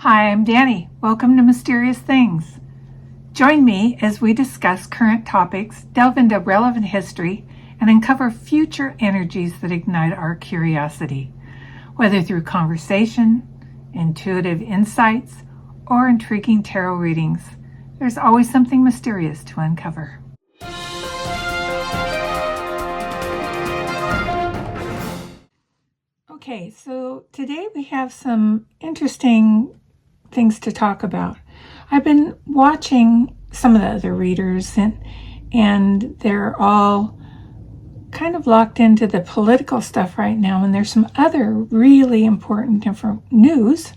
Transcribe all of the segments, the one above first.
Hi, I'm Danny. Welcome to Mysterious Things. Join me as we discuss current topics, delve into relevant history, and uncover future energies that ignite our curiosity. Whether through conversation, intuitive insights, or intriguing tarot readings, there's always something mysterious to uncover. Okay, so today we have some interesting things to talk about. I've been watching some of the other readers and they're all kind of locked into the political stuff right now, and there's some other really important news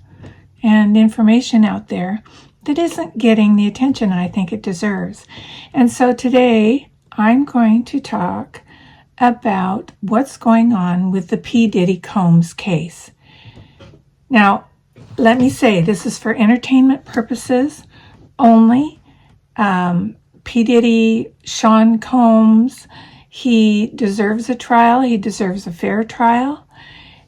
and information out there that isn't getting the attention I think it deserves. And so today I'm going to talk about what's going on with the P. Diddy Combs case. Now, let me say, this is for entertainment purposes only. P. Diddy, Sean Combs, he deserves a trial. He deserves a fair trial.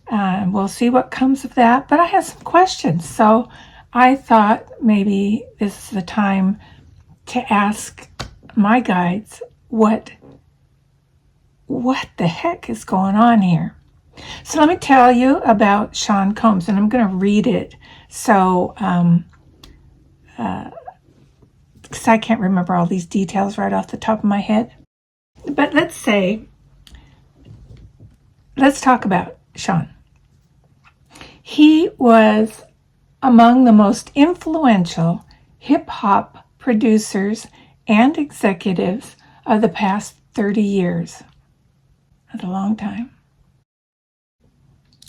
We'll see what comes of that. But I have some questions. So I thought maybe this is the time to ask my guides what the heck is going on here. So let me tell you about Sean Combs, and I'm going to read it. So, because I can't remember all these details right off the top of my head. But let's talk about Sean. He was among the most influential hip-hop producers and executives of the past 30 years. That's a long time.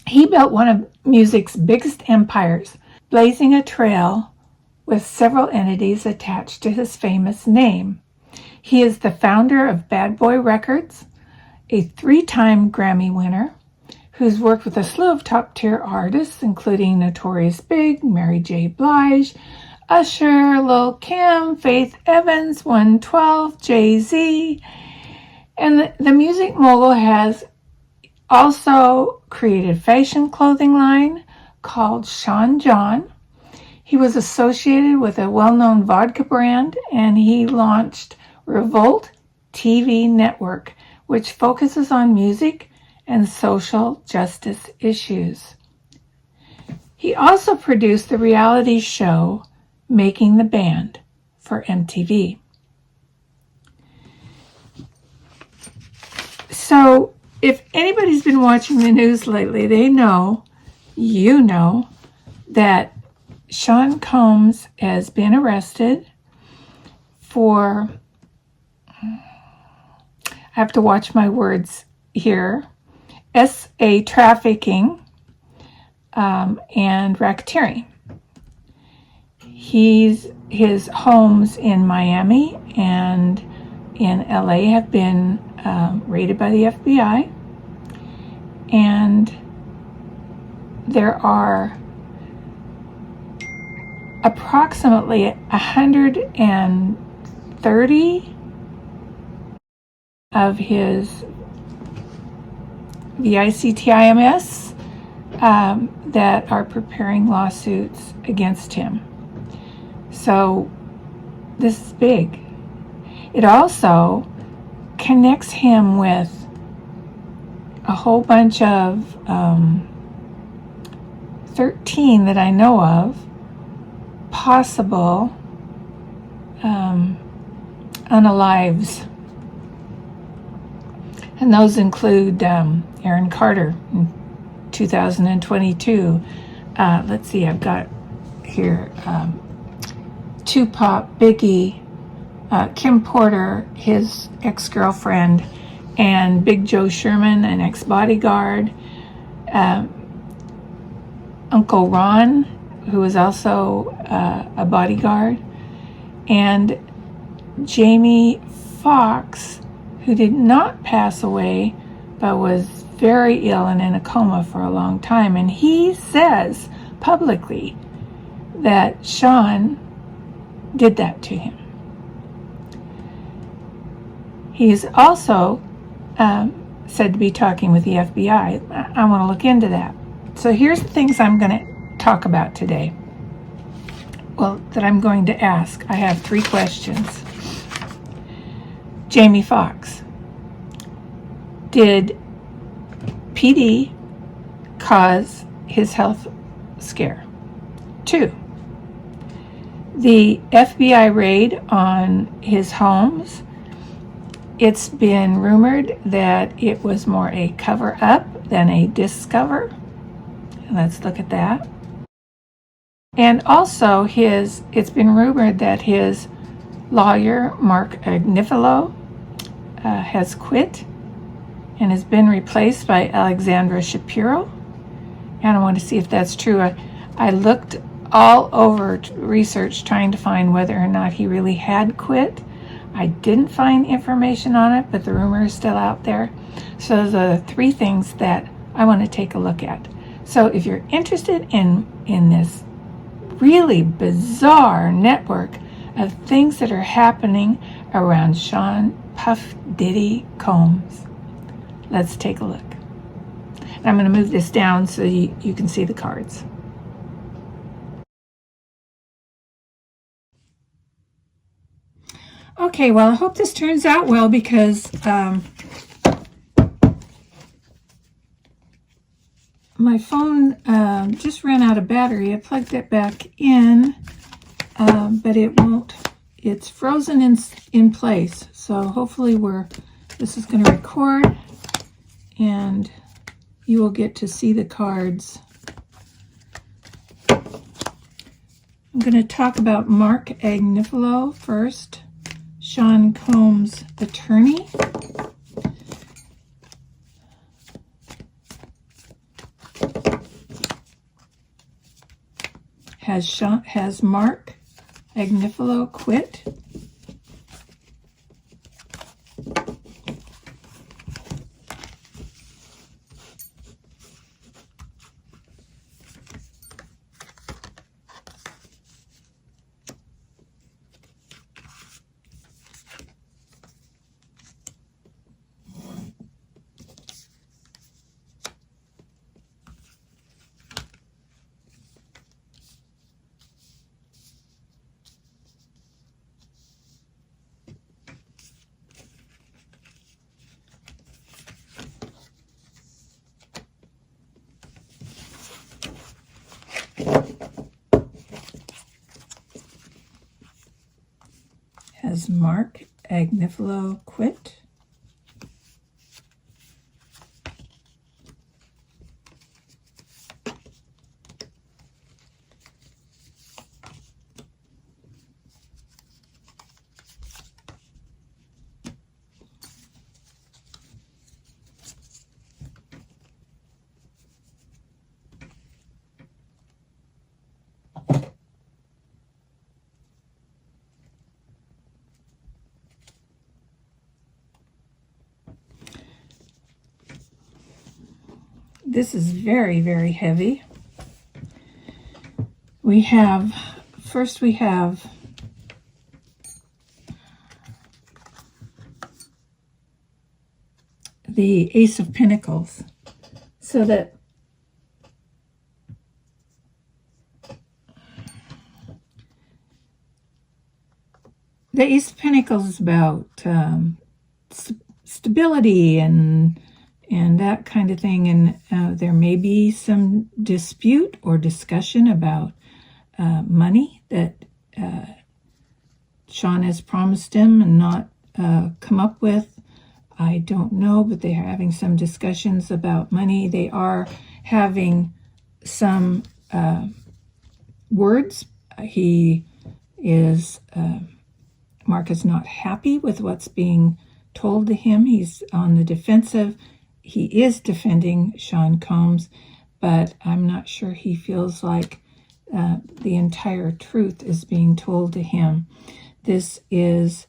He built one of music's biggest empires, blazing a trail with several entities attached to his famous name. He is the founder of Bad Boy Records, a 3-time Grammy winner, who's worked with a slew of top-tier artists, including Notorious Big, Mary J. Blige, Usher, Lil' Kim, Faith Evans, 112, Jay-Z. And the music mogul has also created a fashion clothing line called Sean John. He was associated with a well-known vodka brand, and he launched Revolt TV Network, which focuses on music and social justice issues. He also produced the reality show Making the Band for MTV. So if anybody's been watching the news lately, they know, that Sean Combs has been arrested for, I have to watch my words here, SA trafficking and racketeering. His homes in Miami and in LA have been raided by the FBI, and there are approximately 130 of his VICTIMS that are preparing lawsuits against him. So this is big. It also connects him with a whole bunch of 13 that I know of possible unalives. And those include Aaron Carter in 2022. Let's see, I've got here Tupac, Biggie, Kim Porter, his ex-girlfriend, and Big Joe Sherman, an ex-bodyguard, Uncle Ron, who was also a bodyguard, and Jaimie Foxx, who did not pass away but was very ill and in a coma for a long time. And he says publicly that Sean did that to him. He is also said to be talking with the FBI. I want to look into that. So here's the things I'm going to talk about today. that I'm going to ask. I have 3 questions. Jaimie Foxx, did PD cause his health scare? 2, the FBI raid on his homes, it's been rumored that it was more a cover-up than a discover. Let's look at that. And also it's been rumored that his lawyer, Marc Agnifilo, has quit and has been replaced by Alexandra Shapiro. And I want to see if that's true. I looked all over research trying to find whether or not he really had quit. I didn't find information on it, but the rumor is still out there. So the 3 things that I want to take a look at. So if you're interested in this really bizarre network of things that are happening around Sean Puff Diddy Combs, let's take a look. And I'm going to move this down so you can see the cards. Okay, well, I hope this turns out well because my phone just ran out of battery. I plugged it back in, but it won't. It's frozen in place. So hopefully this is going to record and you will get to see the cards. I'm going to talk about Marc Agnifilo first. Sean Combs' attorney. Has Marc Agnifilo quit? Has Marc Agnifilo quit? This is very, very heavy. First we have the Ace of Pentacles. So that the Ace of Pentacles is about stability and that kind of thing. And there may be some dispute or discussion about money that Sean has promised him and not come up with. I don't know, but they're having some discussions about money. They are having some words. Marc is not happy with what's being told to him. He's on the defensive. He is defending Sean Combs, but I'm not sure he feels like the entire truth is being told to him. This is,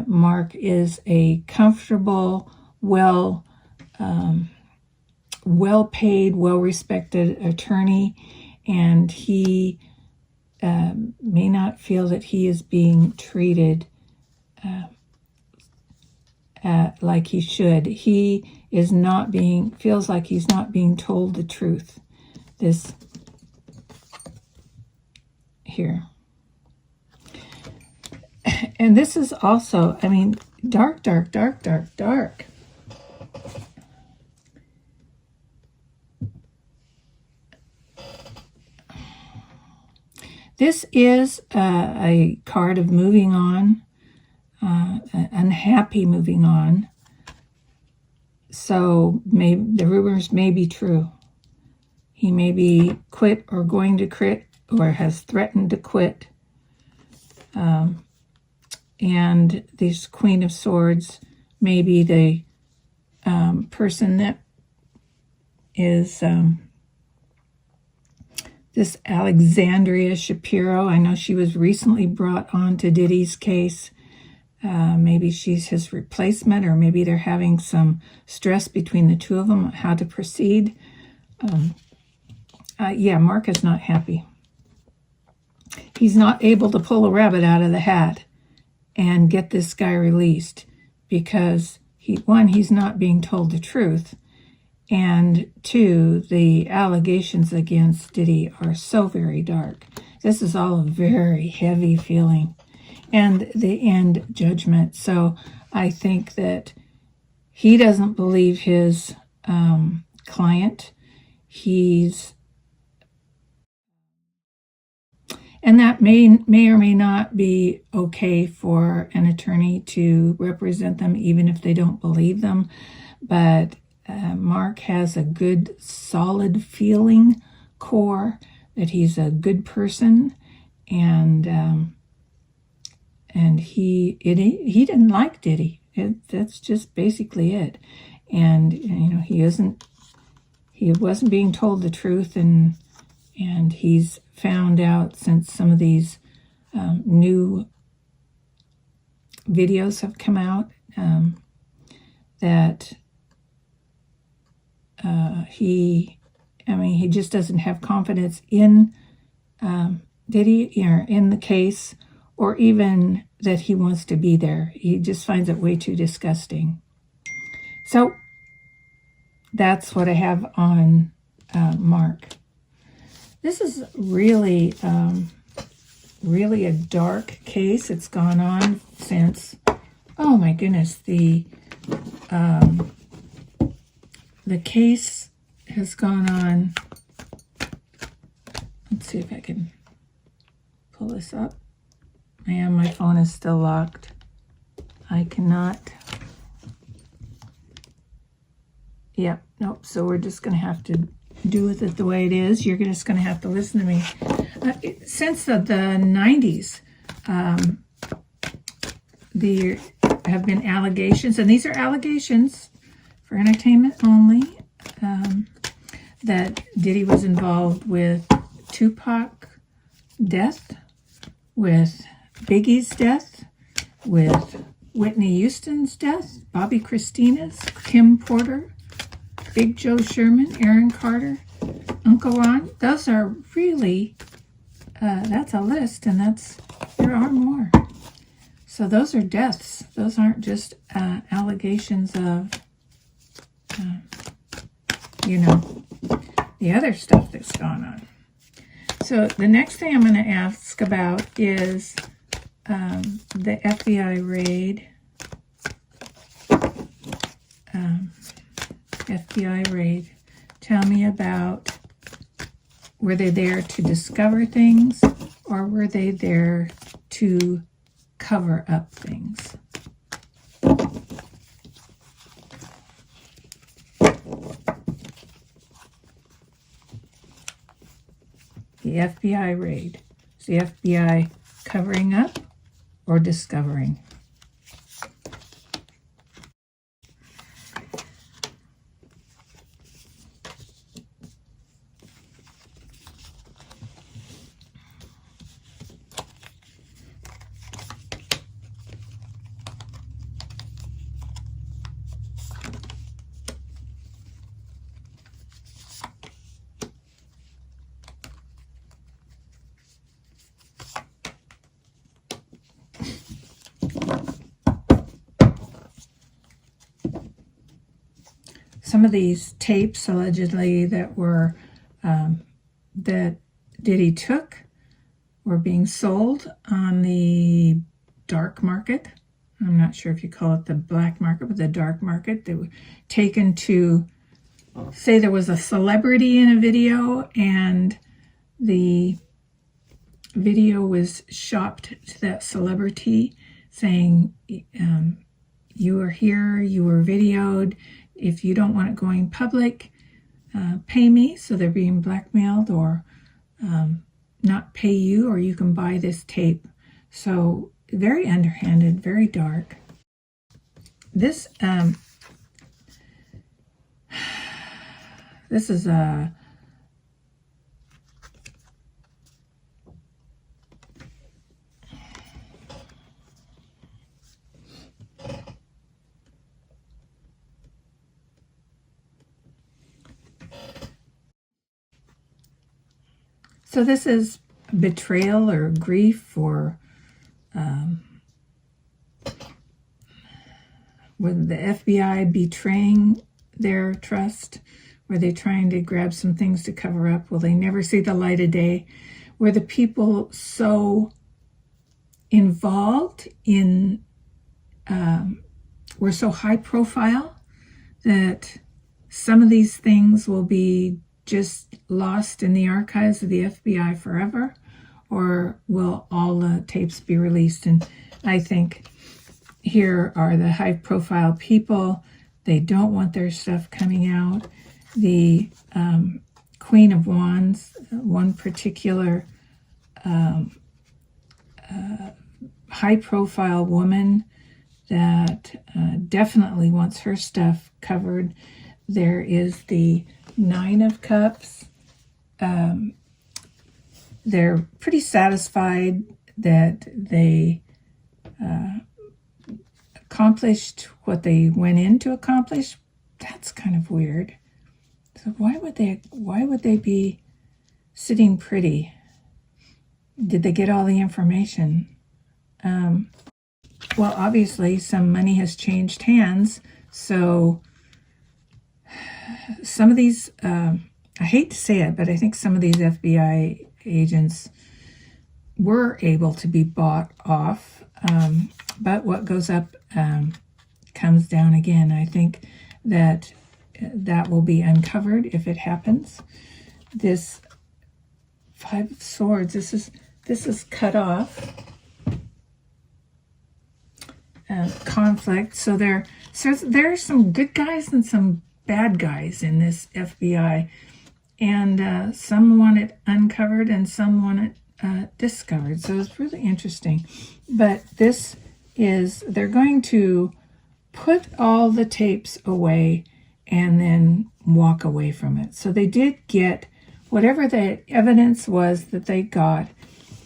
Marc is a comfortable, well-paid, well-respected attorney, and he may not feel that he is being treated like he should. He feels like he's not being told the truth. This here. And this is also, I mean, dark, dark, dark, dark, dark. This is a card of moving on, unhappy moving on. So the rumors may be true. He may be quit or going to quit or has threatened to quit. And this Queen of Swords may be the person that is this Alexandria Shapiro. I know she was recently brought on to Diddy's case. Maybe she's his replacement, or maybe they're having some stress between the two of them on how to proceed. Yeah, Marc is not happy. He's not able to pull a rabbit out of the hat and get this guy released because, he's not being told the truth. And two, the allegations against Diddy are so very dark. This is all a very heavy feeling. And the end judgment. So I think that he doesn't believe his client. And that may or may not be okay for an attorney to represent them, even if they don't believe them. But Marc has a good, solid feeling core that he's a good person, and he didn't like Diddy. That's just basically it. And he wasn't being told the truth, and he's found out since some of these new videos have come out that he just doesn't have confidence in Diddy or in the case, or even that he wants to be there. He just finds it way too disgusting. So that's what I have on Marc. This is really, really a dark case. It's gone on since, oh my goodness, the case has gone on. Let's see if I can pull this up. And my phone is still locked. I cannot. Yep, nope. So we're just going to have to do with it the way it is. You're just going to have to listen to me. Since the 90s, there have been allegations, and these are allegations for entertainment only, that Diddy was involved with Tupac death, with Biggie's death, with Whitney Houston's death, Bobby Christina's, Kim Porter, Big Joe Sherman, Aaron Carter, Uncle Ron. Those are really, that's a list, and there are more. So those are deaths. Those aren't just allegations of, the other stuff that's gone on. So the next thing I'm going to ask about is the FBI raid. FBI raid. Tell me about, were they there to discover things, or were they there to cover up things? The FBI raid. Is the FBI covering up or discovering? Some of these tapes allegedly that were that Diddy took were being sold on the dark market. I'm not sure if you call it the black market, but the dark market. They were taken to, say there was a celebrity in a video and the video was shopped to that celebrity saying, you are here, you were videoed. If you don't want it going public, pay me. So they're being blackmailed, or not pay you, or you can buy this tape. So very underhanded, very dark. This this is a so this is betrayal or grief, or with the FBI betraying their trust. Were they trying to grab some things to cover up? Will they never see the light of day? Were the people so involved in, were so high profile that some of these things will be just lost in the archives of the FBI forever? Or will all the tapes be released? And I think here are the high profile people. They don't want their stuff coming out. The Queen of Wands, one particular high profile woman that definitely wants her stuff covered. There is the Nine of Cups. They're pretty satisfied that they accomplished what they went in to accomplish. That's kind of weird. So why would they be sitting pretty? Did they get all the information? Well, obviously some money has changed hands. So some of these, I hate to say it, but I think some of these FBI agents were able to be bought off. But what goes up comes down again. I think that will be uncovered if it happens. This Five of Swords, this is cut off. Conflict. So there are some good guys and some bad guys in this FBI, and some want it uncovered and some want it discovered. So it's really interesting. But this is, they're going to put all the tapes away and then walk away from it. So they did get whatever the evidence was that they got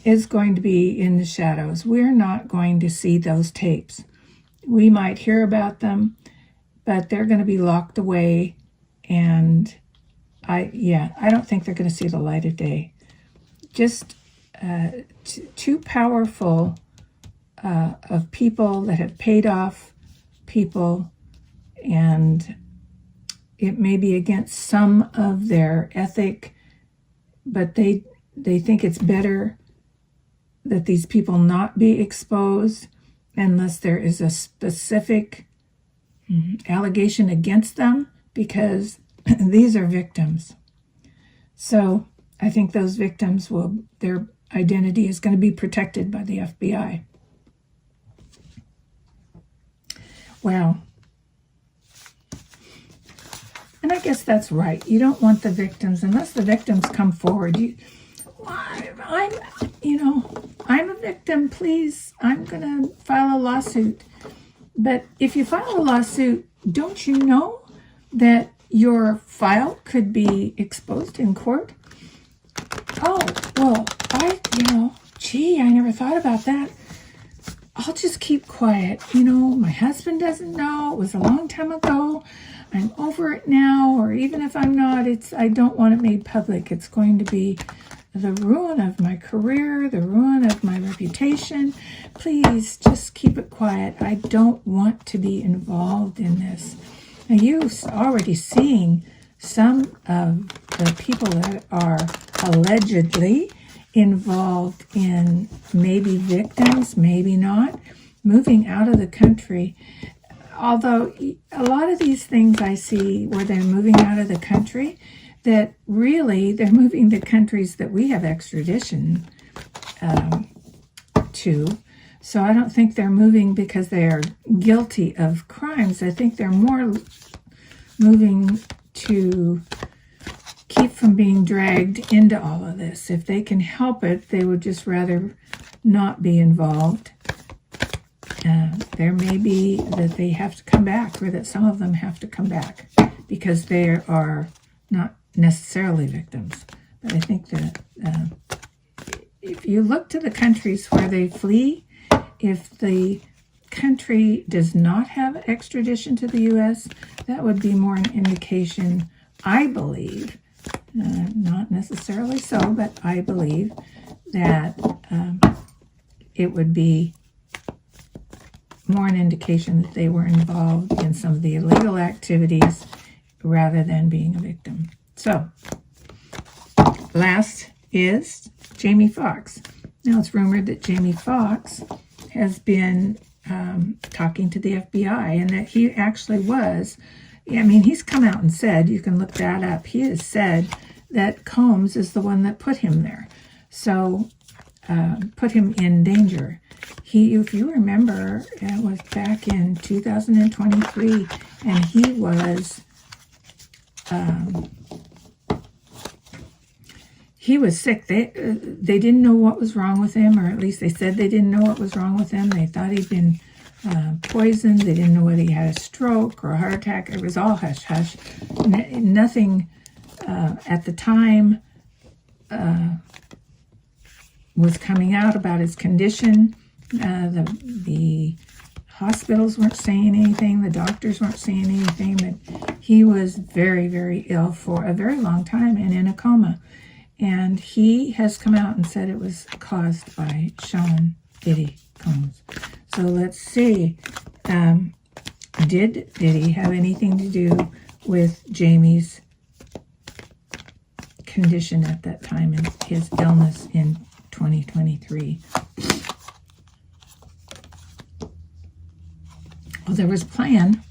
is going to be in the shadows. We're not going to see those tapes. We might hear about them, but they're going to be locked away, and I don't think they're going to see the light of day. Just too powerful of people that have paid off people, and it may be against some of their ethic, but they think it's better that these people not be exposed unless there is a specific allegation against them, because these are victims. So I think those victims their identity is going to be protected by the FBI. Wow. And I guess that's right. You don't want the victims, unless the victims come forward. I'm a victim, please. I'm going to file a lawsuit. But if you file a lawsuit, don't you know that your file could be exposed in court? Oh, well, I never thought about that. I'll just keep quiet. My husband doesn't know. It was a long time ago. I'm over it now. Or even if I'm not, I don't want it made public. It's going to be the ruin of my career, the ruin of my reputation. Please just keep it quiet. I don't want to be involved in this. Now, you're already seeing some of the people that are allegedly involved in, maybe victims, maybe not. moving out of the country. Although a lot of these things I see where they're moving out of the country, that really they're moving to countries that we have extradition to. So I don't think they're moving because they are guilty of crimes. I think they're more moving to keep from being dragged into all of this. If they can help it, they would just rather not be involved. There may be that they have to come back, or that some of them have to come back because they are not necessarily victims. But I think that if you look to the countries where they flee, if the country does not have extradition to the U.S., that would be more an indication, I believe, not necessarily so, but I believe that it would be more an indication that they were involved in some of the illegal activities rather than being a victim. So, last is Jaimie Foxx. Now, it's rumored that Jaimie Foxx has been talking to the FBI, and that he actually was. I mean, he's come out and said, you can look that up, he has said that Combs is the one that put him there. So, put him in danger. If you remember, it was back in 2023, and he was sick. They didn't know what was wrong with him, or at least they said they didn't know what was wrong with him. They thought he'd been poisoned. They didn't know whether he had a stroke or a heart attack. It was all hush-hush. Nothing at the time was coming out about his condition. The hospitals weren't saying anything. The doctors weren't saying anything. That he was very, very ill for a very long time and in a coma. And he has come out and said it was caused by Sean Diddy Combs. So let's see. Did Diddy have anything to do with Jaimie's condition at that time and his illness in 2023? Well, there was plan.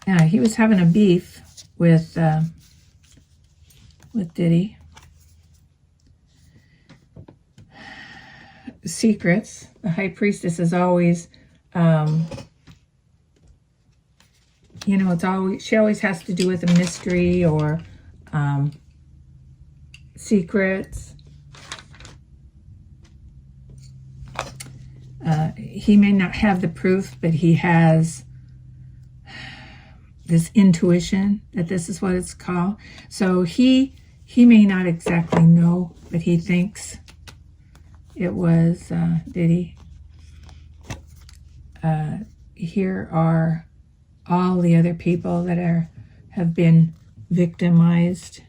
Yeah, he was having a beef with Diddy. Secrets. The high priestess is always, she always has to do with a mystery or secrets. He may not have the proof, but he has this intuition that this is what it's called. So he may not exactly know, but he thinks it was Diddy. Here are all the other people that have been victimized,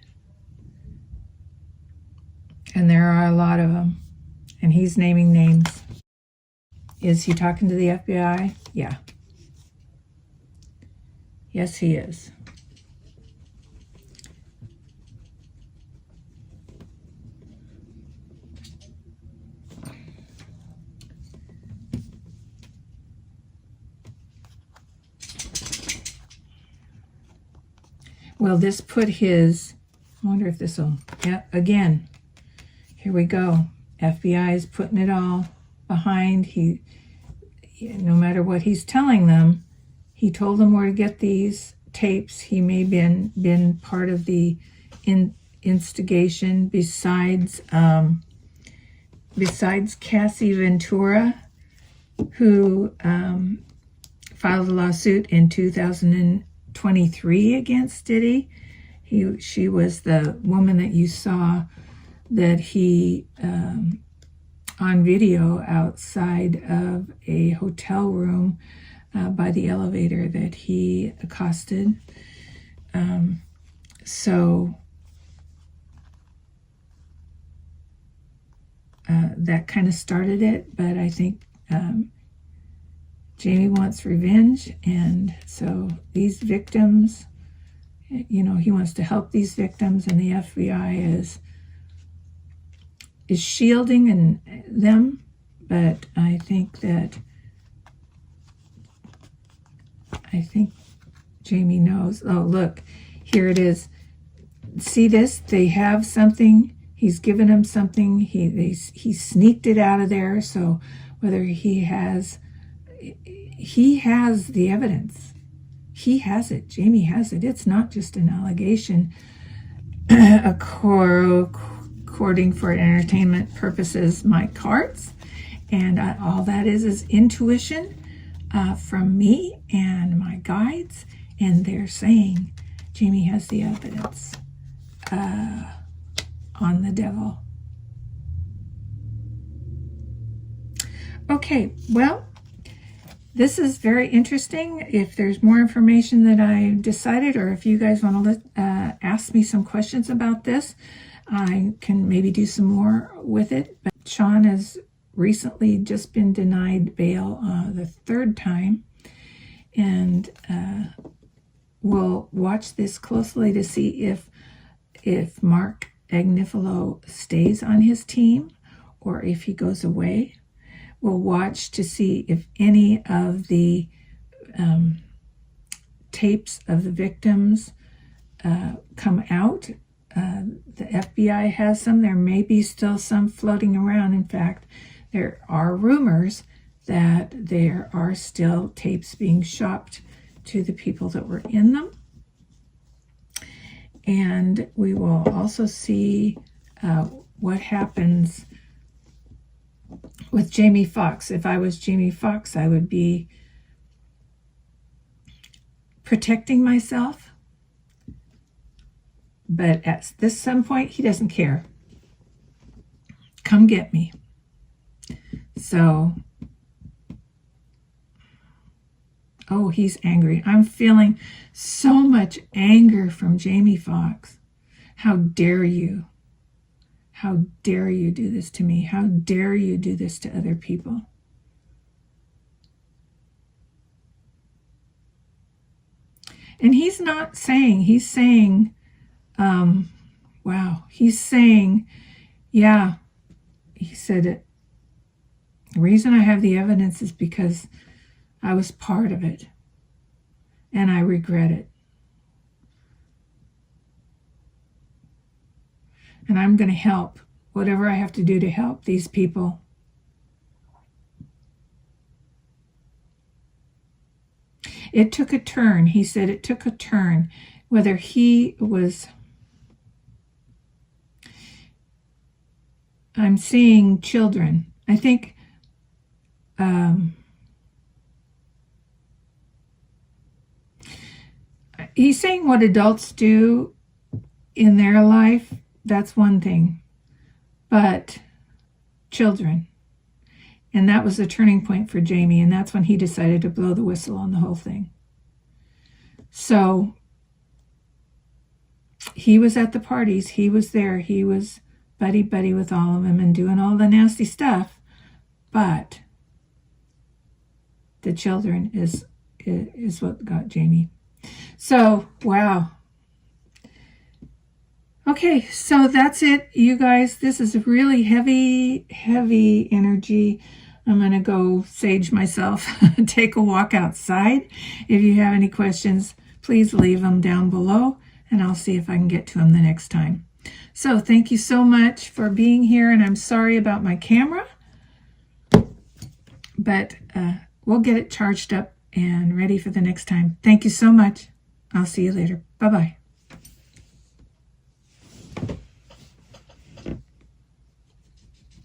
and there are a lot of them, and he's naming names. Is he talking to the FBI? Yeah. Yes, he is. Well, this put his, I wonder if this will, yeah, again, here we go. FBI is putting it all behind. No matter what he's telling them, he told them where to get these tapes. He may have been part of the instigation besides Cassie Ventura, who filed a lawsuit in 2023 against Diddy. She was the woman that you saw that he on video outside of a hotel room by the elevator that he accosted. So that kind of started it, but I think Jaimie wants revenge, and so these victims, he wants to help these victims, and the FBI is shielding them, but I think Jaimie knows. Oh, look, here it is. See this? They have something. He's given them something. He sneaked it out of there. So whether he has the evidence. He has it. Jaimie has it. It's not just an allegation. According for entertainment purposes, my cards, and all that is intuition from me and my guides, and they're saying Jaimie has the evidence on the devil. Okay, well, this is very interesting. If there's more information that I decided, or if you guys want to ask me some questions about this, I can maybe do some more with it. But Sean has recently just been denied bail the third time, and we'll watch this closely to see if Marc Agnifilo stays on his team or if he goes away. We'll watch to see if any of the tapes of the victims come out. The FBI has some. There may be still some floating around. In fact, there are rumors that there are still tapes being shopped to the people that were in them. And we will also see what happens with Jaimie Foxx. If I was Jaimie Foxx, I would be protecting myself. But at some point, he doesn't care. Come get me. So, oh, he's angry. I'm feeling so much anger from Jaimie Foxx. How dare you? How dare you do this to me? How dare you do this to other people? And he's not saying, he's saying, wow, he's saying, yeah, he said it. The reason I have the evidence is because I was part of it and I regret it. And I'm going to help whatever I have to do to help these people. It took a turn. He said it took a turn. Whether he was... I'm seeing children. I think he's saying what adults do in their life. That's one thing, but children. And that was the turning point for Jaimie, and that's when he decided to blow the whistle on the whole thing. So he was at the parties. He was there. He was buddy-buddy with all of them and doing all the nasty stuff. But the children is what got Jaimie. So, wow. Okay, so that's it, you guys. This is really heavy, heavy energy. I'm going to go sage myself, take a walk outside. If you have any questions, please leave them down below, and I'll see if I can get to them the next time. So thank you so much for being here, and I'm sorry about my camera, but we'll get it charged up and ready for the next time. Thank you so much. I'll see you later. Bye-bye.